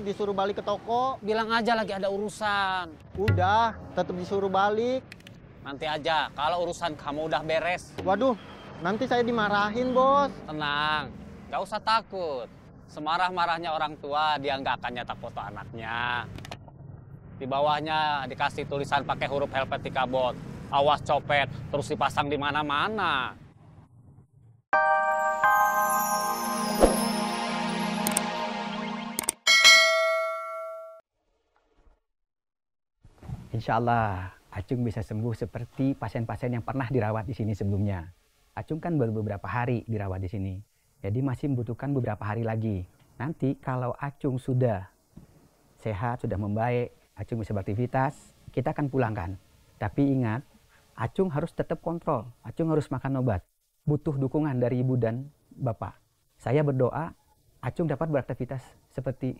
disuruh balik ke toko. Bilang aja lagi ada urusan. Udah, tetap disuruh balik. Nanti aja, kalau urusan kamu udah beres. Waduh, nanti saya dimarahin, Bos. Tenang, nggak usah takut. Semarah-marahnya orang tua, dia nggak akan nyetak foto anaknya. Di bawahnya dikasih tulisan pakai huruf Helvetica Bold. Awas copet, terus dipasang di mana-mana. Insya Allah, Acung bisa sembuh seperti pasien-pasien yang pernah dirawat di sini sebelumnya. Acung kan baru beberapa hari dirawat di sini, jadi masih membutuhkan beberapa hari lagi. Nanti kalau Acung sudah sehat, sudah membaik, Acung bisa beraktivitas, kita akan pulangkan. Tapi ingat, Acung harus tetap kontrol, Acung harus makan obat. Butuh dukungan dari ibu dan bapak. Saya berdoa, Acung dapat beraktivitas seperti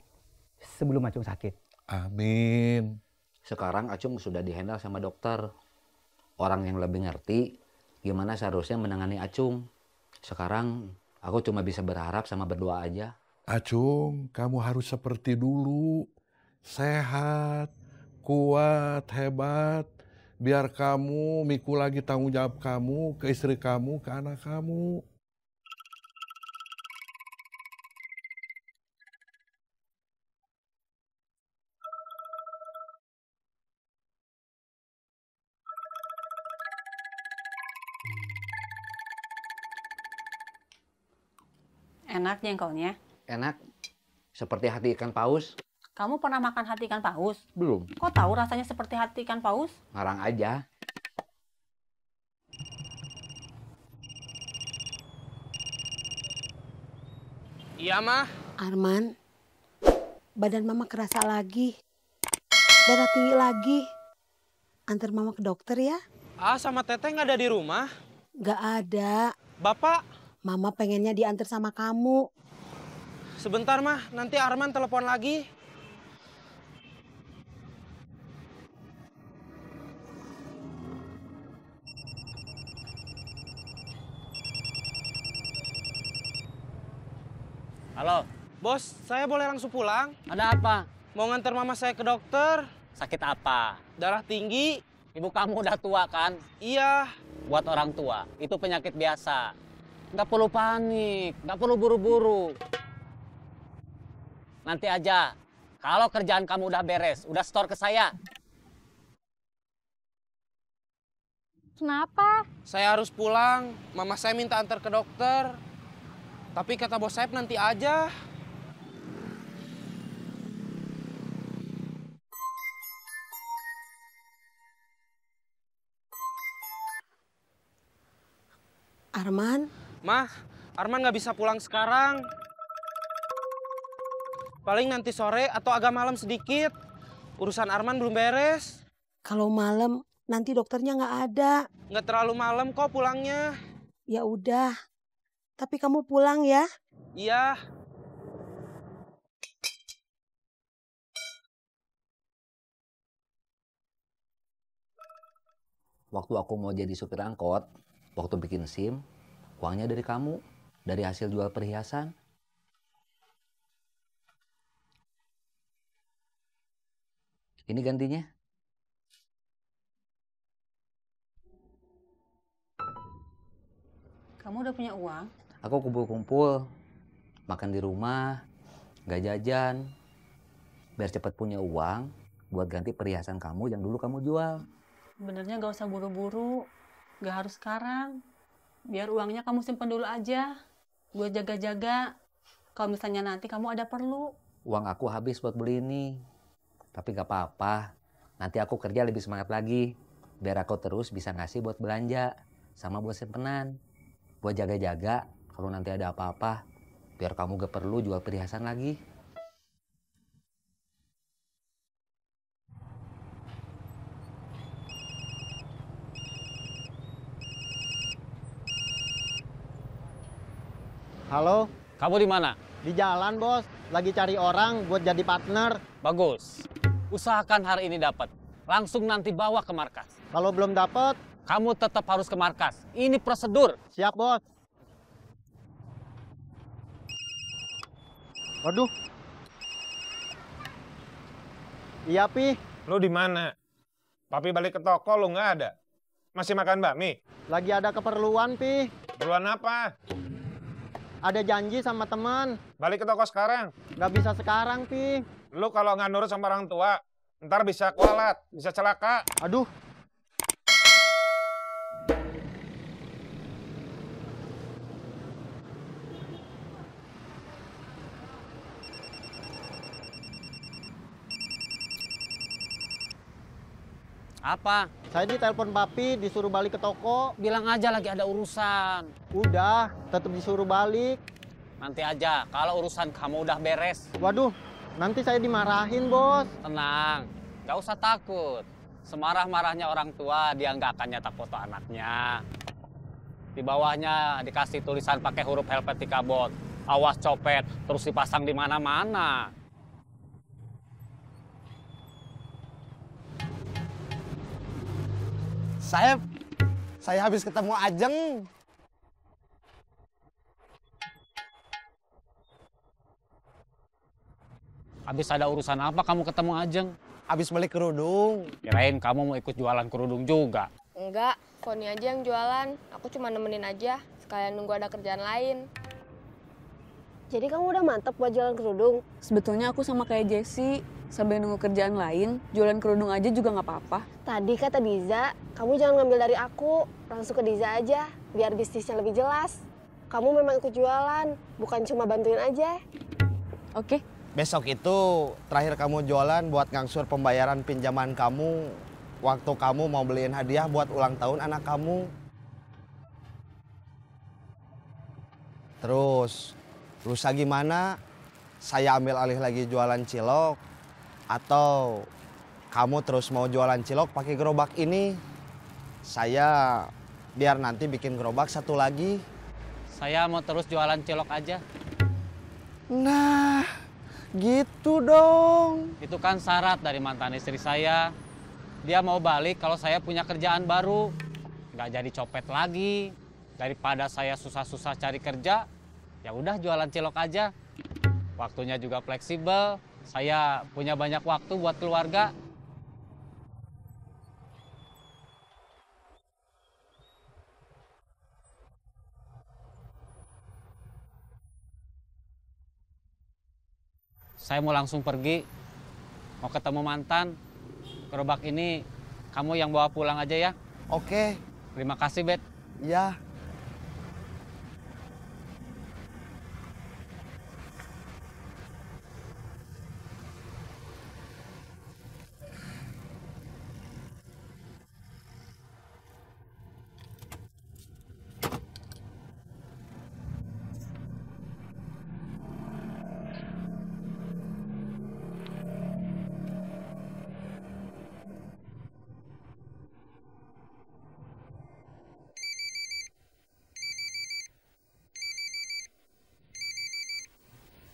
sebelum Acung sakit. Amin. Sekarang Acung sudah dihandle sama dokter. Orang yang lebih ngerti gimana seharusnya menangani Acung. Sekarang aku cuma bisa berharap sama berdoa aja. Acung, kamu harus seperti dulu. Sehat, kuat, hebat. Biar kamu mikul lagi tanggung jawab kamu ke istri kamu, ke anak kamu. Enak jengkolnya. Enak, seperti hati ikan paus. Kamu pernah makan hati ikan paus? Belum, Kok tahu rasanya seperti hati ikan paus? ngarang aja. Iya, Mah. Arman, badan mama kerasa lagi. Darah tinggi lagi. Antar mama ke dokter ya. Ah, sama Teteh nggak ada di rumah? Gak ada. Bapak, Mama pengennya diantar sama kamu. sebentar mah, nanti Arman telepon lagi. Halo, Bos, saya boleh langsung pulang? ada apa? Mau nganter mama saya ke dokter? Sakit apa? Darah tinggi? Ibu kamu udah tua kan? Iya. Buat orang tua, itu penyakit biasa. Nggak perlu panik, nggak perlu buru-buru. Nanti aja, kalau kerjaan kamu udah beres, udah store ke saya. Kenapa? Saya harus pulang. Mama saya minta antar ke dokter. Tapi kata bos Saeb nanti aja. Arman, Mah, Arman nggak bisa pulang sekarang. Paling nanti sore atau agak malam sedikit. Urusan Arman belum beres. kalau malam nanti dokternya nggak ada. Nggak terlalu malam kok pulangnya. Ya udah. Tapi kamu pulang ya. Iya. Waktu aku mau jadi supir angkot, waktu bikin SIM, uangnya dari kamu, dari hasil jual perhiasan. Ini gantinya. Kamu udah punya uang? Aku kumpul-kumpul, makan di rumah, nggak jajan. Biar cepat punya uang buat ganti perhiasan kamu yang dulu kamu jual. Benernya gak usah buru-buru. Gak harus sekarang. Biar uangnya kamu simpen dulu aja. Buat jaga-jaga. Kalau misalnya nanti kamu ada perlu. Uang aku habis buat beli ini. Tapi gak apa-apa. Nanti aku kerja lebih semangat lagi. Biar aku terus bisa ngasih buat belanja. Sama buat simpenan. Buat jaga-jaga. Kalau nanti ada apa-apa. Biar kamu gak perlu jual perhiasan lagi. Halo, Kamu di mana? di jalan, Bos. Lagi cari orang buat jadi partner. Bagus. Usahakan hari ini dapat. Langsung nanti bawa ke markas. Kalau belum dapet, Kamu tetap harus ke markas. Ini prosedur. siap, Bos. Waduh, Iya, Pi. Lu di mana? Papi balik ke toko, lu nggak ada. Masih makan bakmi? Lagi ada keperluan, Pi. Keperluan apa? Ada janji sama teman. Balik ke toko sekarang. Nggak bisa sekarang, Pi. Lu kalau nggak nurut sama orang tua, ntar bisa kualat, bisa celaka. Aduh. Apa? Saya ditelepon Papi, disuruh balik ke toko. Bilang aja lagi ada urusan. Udah, tetap disuruh balik. Nanti aja, kalau urusan kamu udah beres. Waduh, nanti saya dimarahin, Bos. Tenang, gak usah takut. Semarah-marahnya orang tua, dia nggak akan nyetak foto anaknya. Di bawahnya dikasih tulisan pakai huruf Helvetica Bold. Awas copet, terus dipasang di mana-mana. Saya habis ketemu Ajeng. Habis ada urusan apa kamu ketemu Ajeng? Habis beli kerudung. Kirain kamu mau ikut jualan kerudung juga. Enggak, Foni aja yang jualan. Aku cuma nemenin aja, sekalian nunggu ada kerjaan lain. Jadi kamu udah mantap buat jualan kerudung? Sebetulnya aku sama kayak Jessie, sambil nunggu kerjaan lain, jualan kerudung aja juga nggak apa-apa. Tadi kata Diza, kamu jangan ngambil dari aku, langsung ke Diza aja, biar bisnisnya lebih jelas. Kamu memang ikut jualan, bukan cuma bantuin aja. Oke. Besok itu terakhir kamu jualan buat ngangsur pembayaran pinjaman kamu waktu kamu mau beliin hadiah buat ulang tahun anak kamu. Terus, lusa gimana? Saya ambil alih lagi jualan cilok atau kamu terus mau jualan cilok pakai gerobak ini? Saya biar nanti bikin gerobak satu lagi. Saya mau terus jualan cilok aja. Nah, gitu dong. Itu kan syarat dari mantan istri saya. Dia mau balik kalau saya punya kerjaan baru. Nggak jadi copet lagi. Daripada saya susah-susah cari kerja, ya udah jualan cilok aja. Waktunya juga fleksibel. Saya punya banyak waktu buat keluarga. Saya mau langsung pergi. Mau ketemu mantan. Gerobak ini kamu yang bawa pulang aja ya. Oke. Terima kasih, Bet. Ya.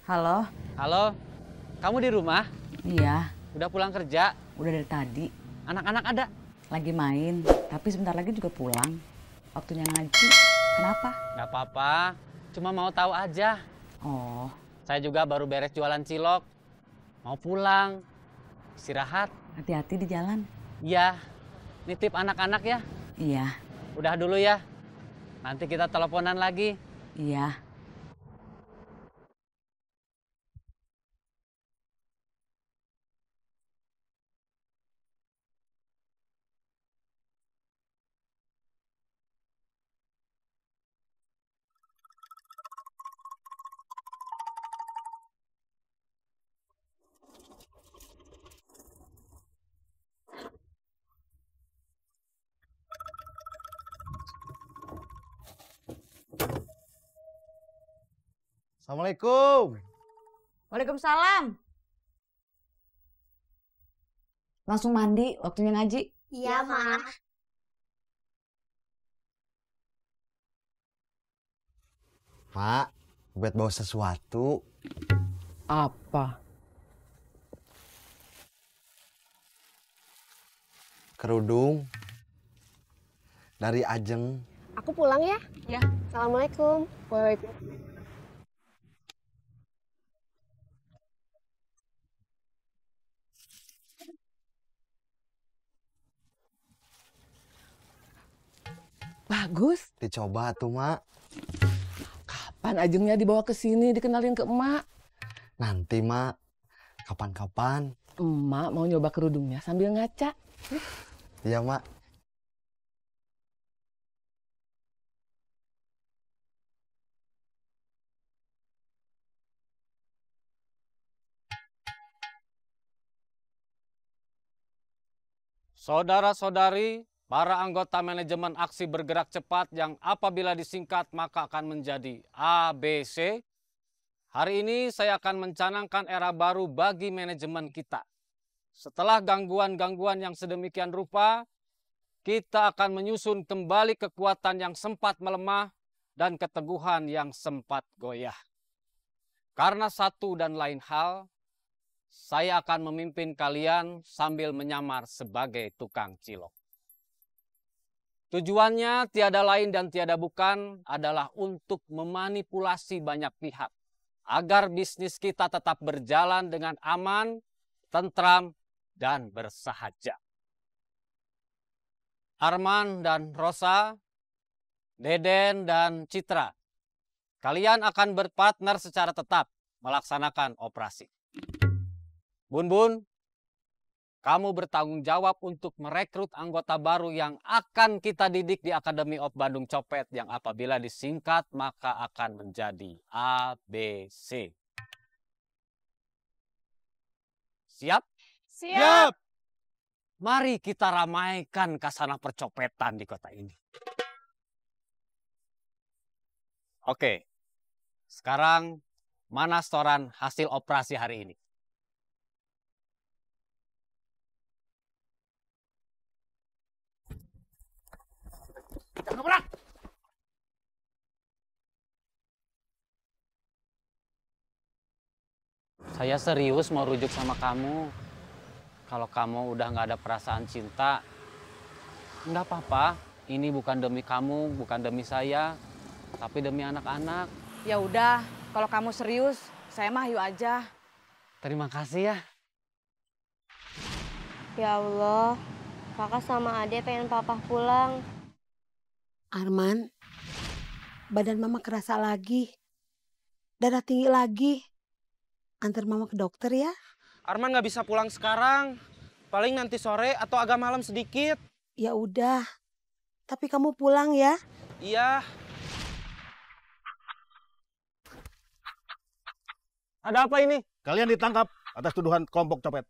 Halo? Halo, kamu di rumah? Iya. Udah pulang kerja? Udah dari tadi. Anak-anak ada? Lagi main, tapi sebentar lagi juga pulang. Waktunya ngaji. Kenapa? Gak apa-apa, cuma mau tahu aja. Oh. Saya juga baru beres jualan cilok. Mau pulang, istirahat. Hati-hati di jalan. Iya, nitip anak-anak ya? Iya. Udah dulu ya, nanti kita teleponan lagi. Iya. Assalamualaikum. Waalaikumsalam. Langsung mandi, waktunya ngaji. Iya, Ma. Mak, buat bawa sesuatu. Apa? Kerudung. Dari Ajeng. Aku pulang ya? Ya. Assalamualaikum. Waalaikumsalam. Bagus. Dicoba tuh, Mak. Kapan Ajengnya dibawa ke sini dikenalin ke emak? Nanti, Mak. Kapan-kapan. Emak mau nyoba kerudungnya sambil ngaca. Iya, Mak. Saudara-saudari, para anggota manajemen aksi bergerak cepat yang apabila disingkat maka akan menjadi ABC. Hari ini saya akan mencanangkan era baru bagi manajemen kita. Setelah gangguan-gangguan yang sedemikian rupa, kita akan menyusun kembali kekuatan yang sempat melemah dan keteguhan yang sempat goyah. Karena satu dan lain hal, saya akan memimpin kalian sambil menyamar sebagai tukang cilok. Tujuannya tiada lain dan tiada bukan adalah untuk memanipulasi banyak pihak agar bisnis kita tetap berjalan dengan aman, tentram, dan bersahaja. Arman dan Rosa, Deden dan Citra, kalian akan berpartner secara tetap melaksanakan operasi. Bun, kamu bertanggung jawab untuk merekrut anggota baru yang akan kita didik di Academy of Bandung Copet yang apabila disingkat maka akan menjadi ABC. Siap? Siap! Mari kita ramaikan kasana percopetan di kota ini. Oke, sekarang mana setoran hasil operasi hari ini? Saya serius mau rujuk sama kamu. Kalau kamu udah nggak ada perasaan cinta, nggak apa-apa. Ini bukan demi kamu, bukan demi saya, tapi demi anak-anak. Ya udah, kalau kamu serius, saya mah yuk aja. Terima kasih ya. Ya Allah, kakak sama Ade pengen papa pulang. Arman, badan mama kerasa lagi. Darah tinggi lagi. Antar mama ke dokter ya. Arman nggak bisa pulang sekarang. Paling nanti sore atau agak malam sedikit. Ya udah. Tapi kamu pulang ya. Iya. Ada apa ini? Kalian ditangkap atas tuduhan kelompok copet.